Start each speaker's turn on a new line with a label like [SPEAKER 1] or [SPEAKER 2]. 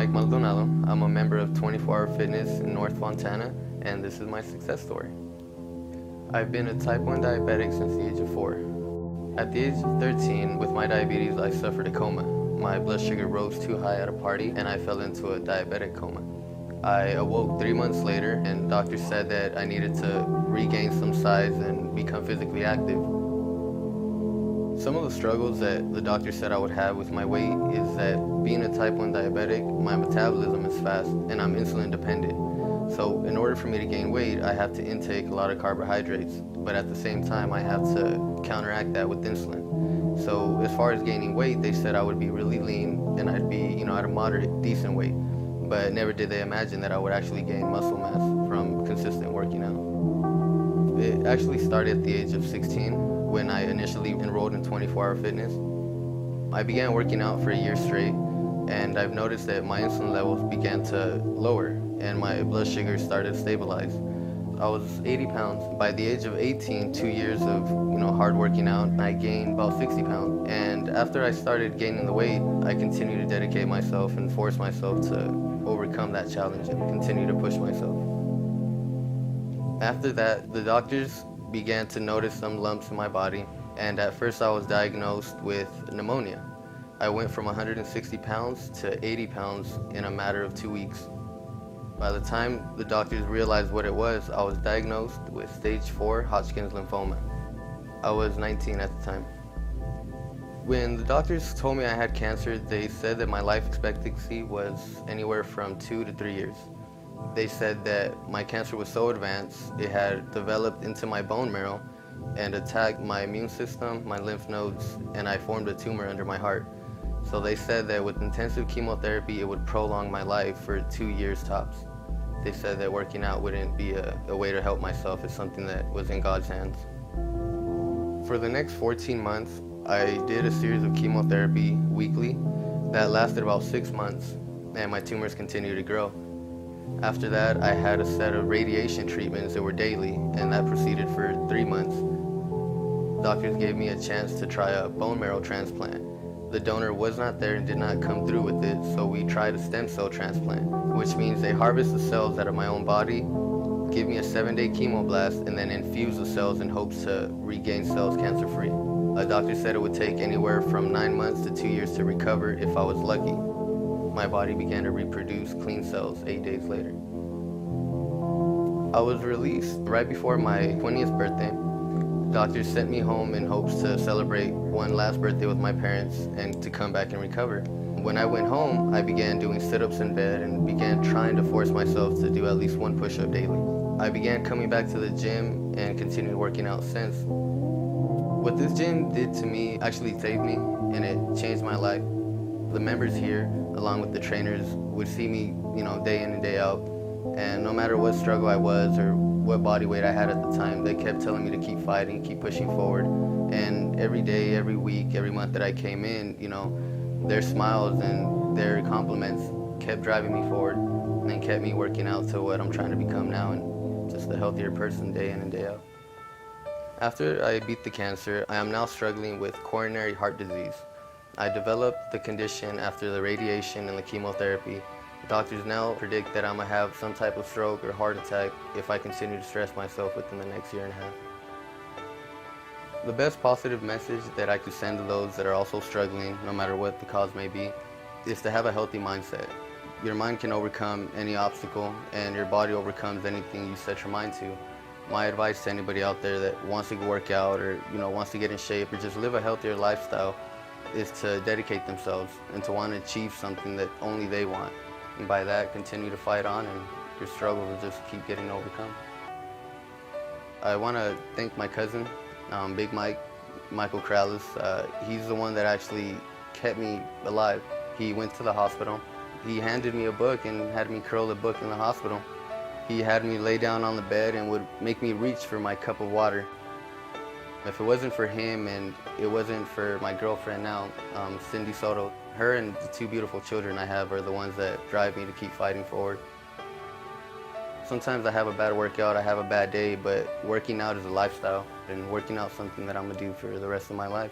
[SPEAKER 1] Maldonado. I'm a member of 24 Hour Fitness in North Fontana, and this is my success story. I've been a type 1 diabetic since the age of 4. At the age of 13, with my diabetes, I suffered a coma. My blood sugar rose too high at a party, and I fell into a diabetic coma. I awoke 3 months later, and doctors said that I needed to regain some size and become physically active. Some of the struggles that the doctor said I would have with my weight is that being a type 1 diabetic, my metabolism is fast and I'm insulin dependent. So in order for me to gain weight, I have to intake a lot of carbohydrates, but at the same time I have to counteract that with insulin. So as far as gaining weight, they said I would be really lean and I'd be, at a moderate, decent weight. But never did they imagine that I would actually gain muscle mass from consistent working out. It actually started at the age of 16. When I initially enrolled in 24 Hour Fitness. I began working out for a year straight, and I've noticed that my insulin levels began to lower and my blood sugar started to stabilize. I was 80 pounds. By the age of 18, 2 years of hard working out, I gained about 60 pounds. And after I started gaining the weight, I continued to dedicate myself and force myself to overcome that challenge and continue to push myself. After that, the doctors began to notice some lumps in my body, and at first I was diagnosed with pneumonia. I went from 160 pounds to 80 pounds in a matter of 2 weeks. By the time the doctors realized what it was, I was diagnosed with stage 4 Hodgkin's lymphoma. I was 19 at the time. When the doctors told me I had cancer, they said that my life expectancy was anywhere from 2 to 3 years. They said that my cancer was so advanced, it had developed into my bone marrow and attacked my immune system, my lymph nodes, and I formed a tumor under my heart. So they said that with intensive chemotherapy, it would prolong my life for 2 years tops. They said that working out wouldn't be a way to help myself. It's something that was in God's hands. For the next 14 months, I did a series of chemotherapy weekly that lasted about 6 months, and my tumors continued to grow. After that, I had a set of radiation treatments that were daily, and that proceeded for 3 months. Doctors gave me a chance to try a bone marrow transplant. The donor was not there and did not come through with it, so we tried a stem cell transplant, which means they harvest the cells out of my own body, give me a 7-day chemoblast, and then infuse the cells in hopes to regain cells cancer-free. A doctor said it would take anywhere from 9 months to 2 years to recover if I was lucky. My body began to reproduce clean cells 8 days later. I was released right before my 20th birthday. Doctors sent me home in hopes to celebrate one last birthday with my parents and to come back and recover. When I went home, I began doing sit-ups in bed and began trying to force myself to do at least 1 push-up daily. I began coming back to the gym and continued working out since. What this gym did to me actually saved me, and it changed my life. The members here, along with the trainers, would see me, day in and day out. And no matter what struggle I was or what body weight I had at the time, they kept telling me to keep fighting, keep pushing forward. And every day, every week, every month that I came in, their smiles and their compliments kept driving me forward and kept me working out to what I'm trying to become now, and just a healthier person day in and day out. After I beat the cancer, I am now struggling with coronary heart disease. I developed the condition after the radiation and the chemotherapy. Doctors now predict that I'm going to have some type of stroke or heart attack if I continue to stress myself within the next year and a half. The best positive message that I could send to those that are also struggling, no matter what the cause may be, is to have a healthy mindset. Your mind can overcome any obstacle, and your body overcomes anything you set your mind to. My advice to anybody out there that wants to work out or wants to get in shape or just live a healthier lifestyle is to dedicate themselves and to want to achieve something that only they want. And by that, continue to fight on, and your struggles will just keep getting overcome. I want to thank my cousin, Big Michael Corrales. He's the one that actually kept me alive. He went to the hospital. He handed me a book and had me curl the book in the hospital. He had me lay down on the bed and would make me reach for my cup of water. If it wasn't for him and it wasn't for my girlfriend now, Cindy Soto, her and the 2 beautiful children I have are the ones that drive me to keep fighting forward. Sometimes I have a bad workout, I have a bad day, but working out is a lifestyle, and working out is something that I'm gonna do for the rest of my life.